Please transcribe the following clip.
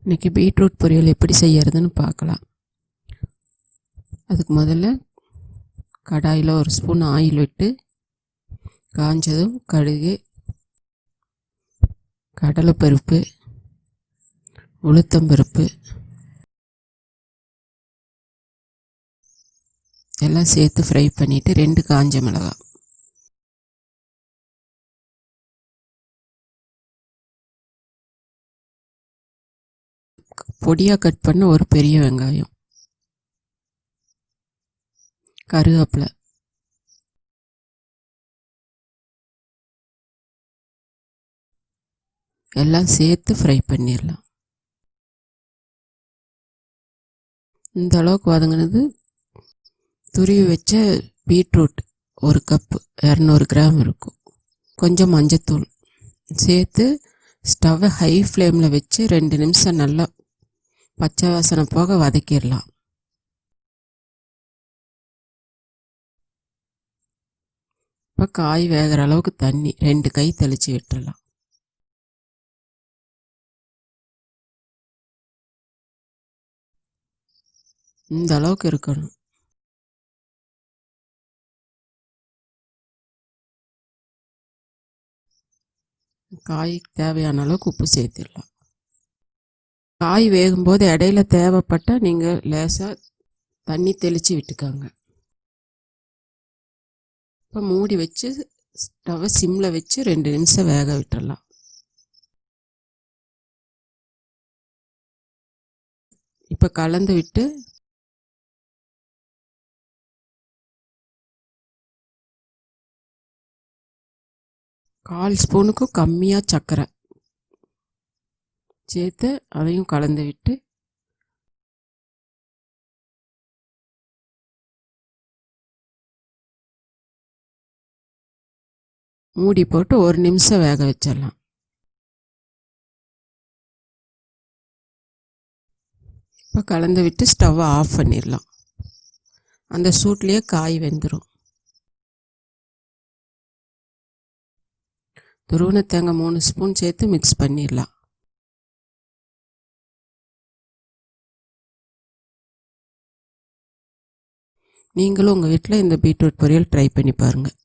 இன்றைக்கி பீட்ரூட் பொரியல் எப்படி செய்யறதுன்னு பார்க்கலாம். அதுக்கு முதல்ல கடாயில் ஒரு ஸ்பூன் ஆயில் விட்டு காஞ்சதும் கடுகு, கடலைப்பருப்பு, உளுத்தம்பருப்பு எல்லாம் சேர்த்து ஃப்ரை பண்ணிவிட்டு 2 காஞ்ச மிளகாய், பொடியாக கட் பண்ண ஒரு பெரிய வெங்காயம், கருவேப்பிலை, எல்லாம் சேர்த்து ஃப்ரை பண்ணிடலாம். இந்த அளவுக்கு வதங்கினது துருவி வச்ச பீட்ரூட் 1 கப்பு 200 கிராம் இருக்கும். கொஞ்சம் மஞ்சத்தூள் சேர்த்து ஸ்டவ்வை ஹை ஃப்ளேமில் வச்சு 2 நிமிஷம் நல்லா பச்சை வாசனை போக வதக்கிடலாம். இப்போ காய் வேகிற அளவுக்கு தண்ணி 2 கை தெளித்து விட்டுடலாம். இந்த அளவுக்கு இருக்கணும். காய்க்கு தேவையான அளவுக்கு உப்பு சேர்த்துடலாம். காய் வேகும்போது இடையில தேவைப்பட்டால் நீங்கள் லேசாக தண்ணி தெளித்து விட்டுக்காங்க. இப்போ மூடி வச்சு ஸ்டவ்வை சிம்மில் வச்சு 2 நிமிஷம் வேக விட்டுடலாம். இப்போ கலந்து விட்டு கால் ஸ்பூனுக்கும் கம்மியாக சர்க்கரை சேர்த்து அதையும் கலந்து விட்டு மூடி போட்டு 1 நிமிஷம் வேக வச்சிடலாம். இப்போ கலந்து விட்டு ஸ்டவ்வை ஆஃப் பண்ணிடலாம். அந்த சூட்லேயே காய் வெந்துடும். துருவன தேங்காய் 3 ஸ்பூன் சேர்த்து மிக்ஸ் பண்ணிடலாம். நீங்களும் உங்கள் வீட்டில் இந்த பீட்ரூட் பொரியல் ட்ரை பண்ணி பாருங்கள்.